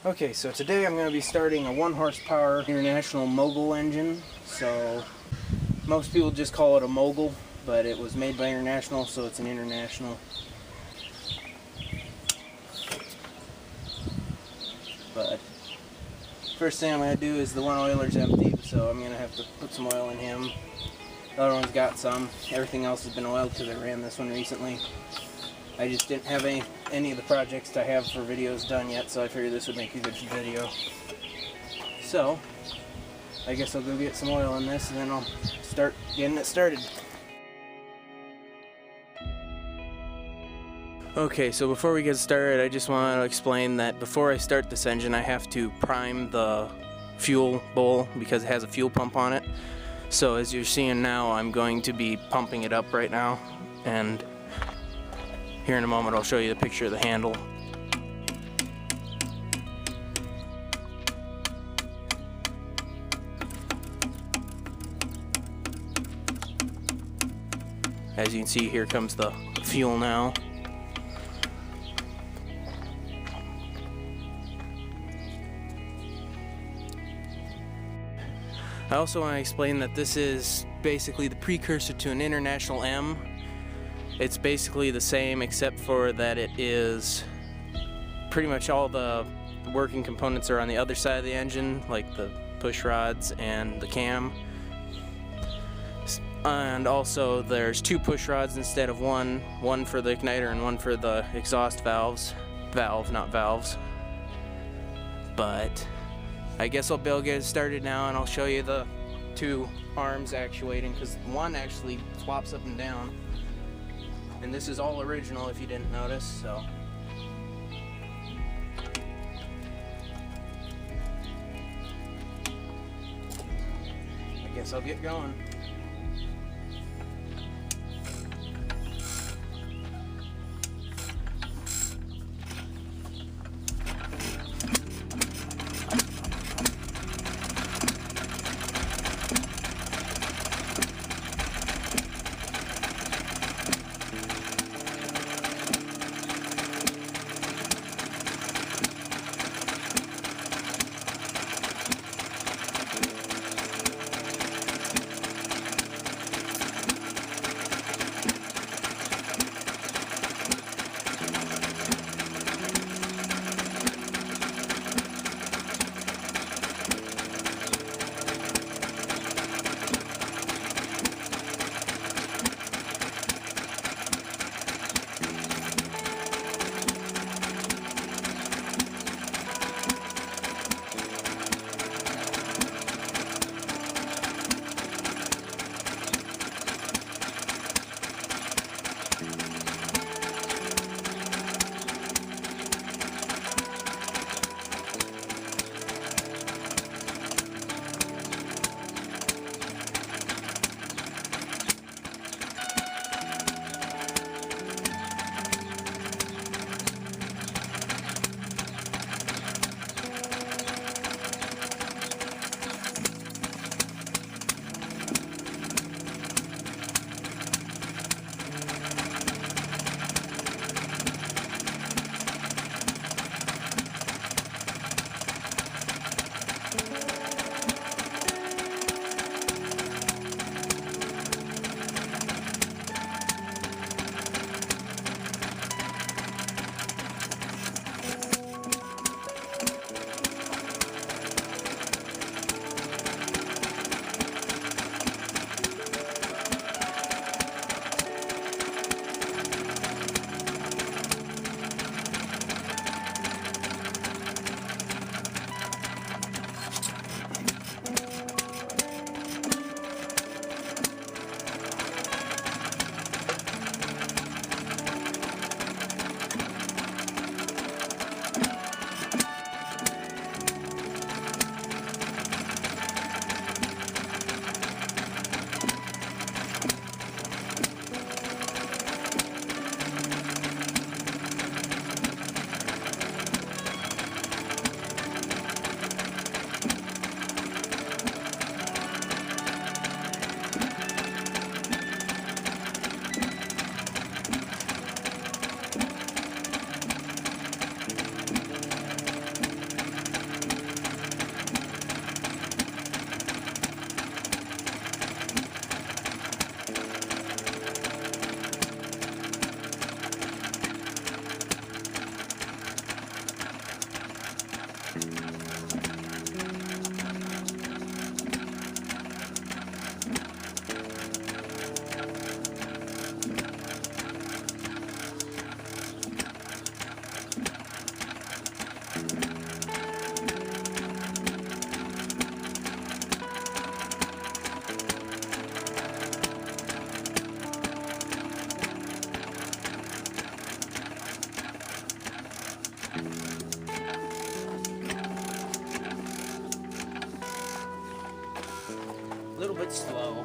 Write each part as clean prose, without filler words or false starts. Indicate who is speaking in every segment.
Speaker 1: Okay, so today I'm going to be starting a 1 horsepower International Mogul engine. So most people just call it a Mogul, but it was made by International, so it's an International. But first thing I'm going to do is the one oiler's empty, so I'm going to have to put some oil in him. The other one's got some. Everything else has been oiled because I ran this one recently. I just didn't have any of the projects I have for videos done yet, so I figured this would make a good video. So, I guess I'll go get some oil in this and then I'll start getting it started. Okay, so before we get started, I just want to explain that before I start this engine, I have to prime the fuel bowl because it has a fuel pump on it. So as you're seeing now, I'm going to be pumping it up right now, and here in a moment I'll show you the picture of the handle. As you can see, here comes the fuel now. I also want to explain that this is basically the precursor to an International M. It's basically the same except for that it is pretty much all the working components are on the other side of the engine, like the push rods and the cam. And also there's 2 push rods instead of one for the igniter and one for the exhaust valves. Not valves. But I guess I'll be able to get it started now, and I'll show you the 2 arms actuating, because one actually swaps up and down. And this is all original if you didn't notice, so. I guess I'll get going. A little bit slow.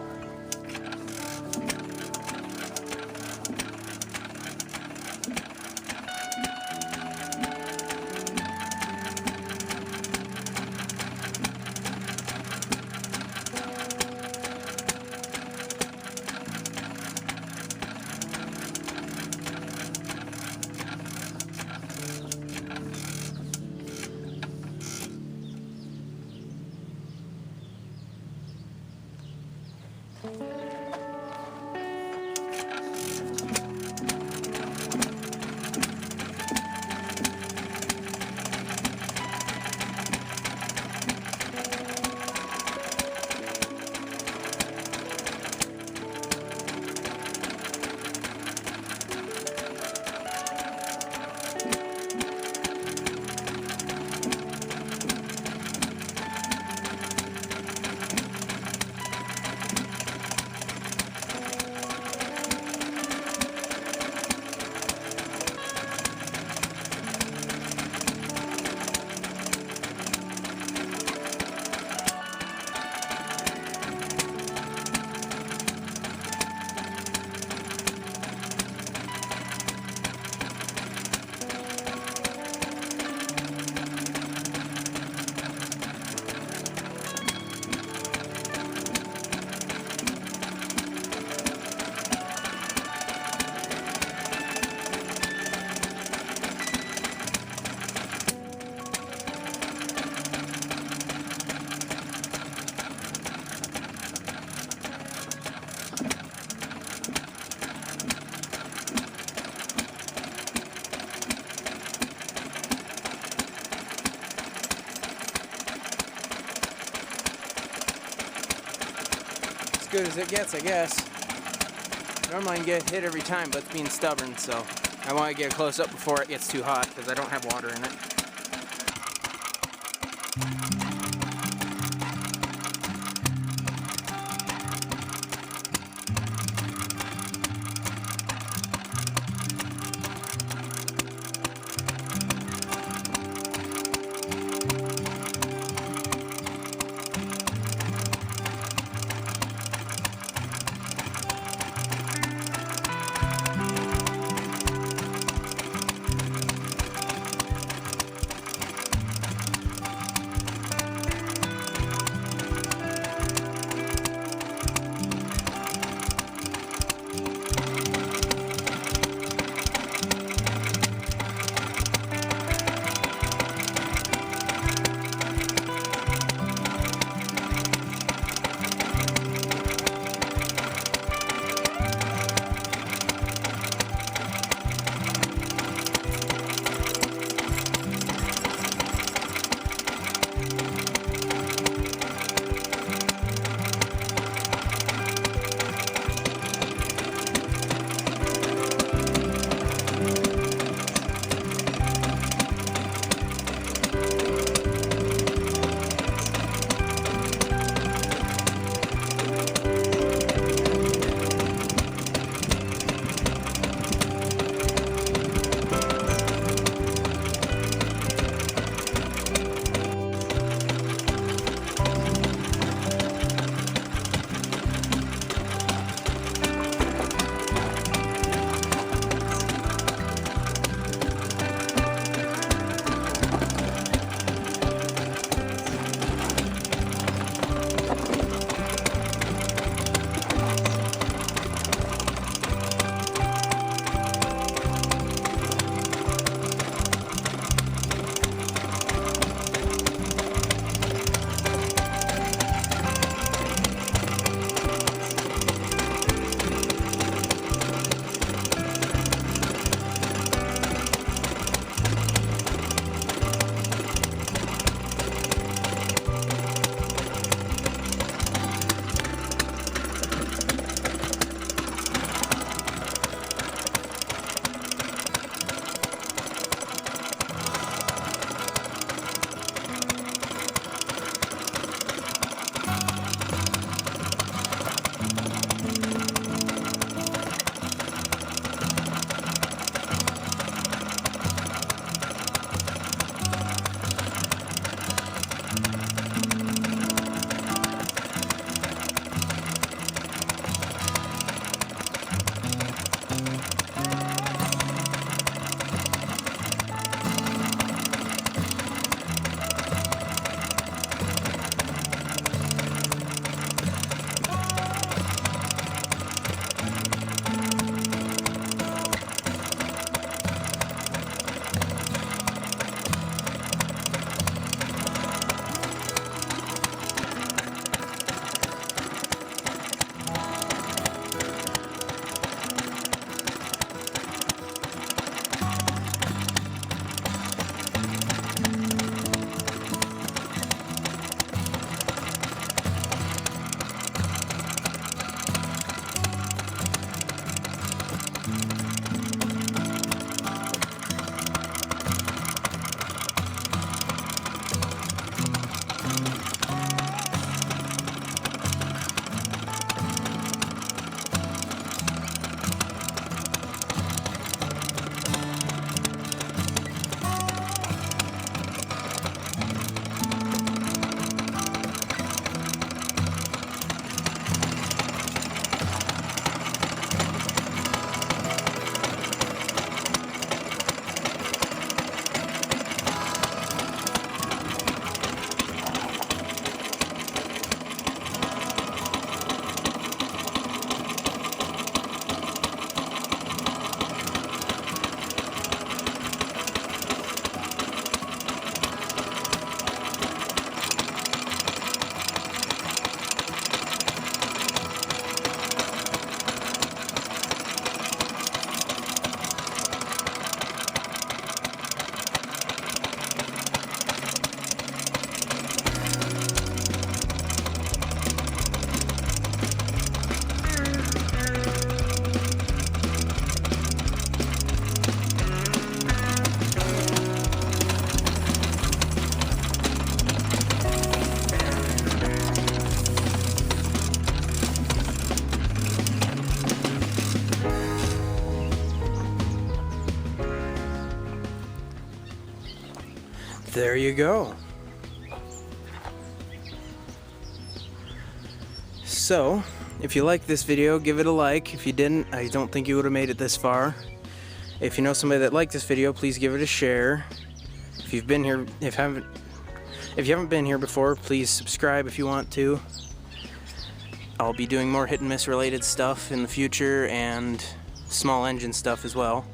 Speaker 1: Good as it gets, I guess. Normally I can get hit every time, but it's being stubborn, so I want to get close up before it gets too hot because I don't have water in it. there you go. So, if you liked this video, give it a like. If you didn't, I don't think you would have made it this far. If you know somebody that liked this video, please give it a share. If you've been here, if you haven't been here before, please subscribe if you want to. I'll be doing more hit and miss related stuff in the future and small engine stuff as well.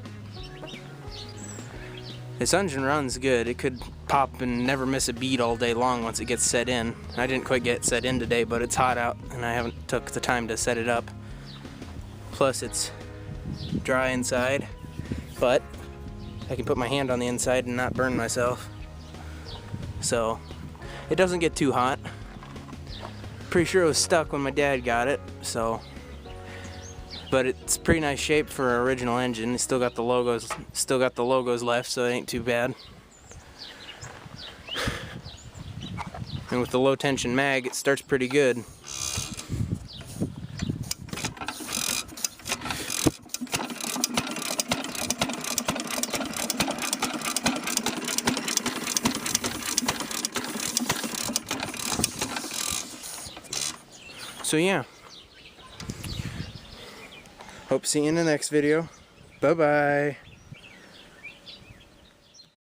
Speaker 1: This engine runs good. It could pop and never miss a beat all day long once it gets set in. I didn't quite get set in today, but it's hot out and I haven't took the time to set it up. Plus it's dry inside, but I can put my hand on the inside and not burn myself. So it doesn't get too hot. Pretty sure it was stuck when my dad got it, so. But it's pretty nice shape for our original engine. It's still got the logos left, so it ain't too bad. And with the low tension mag, it starts pretty good. So yeah. Hope to see you in the next video. Bye-bye.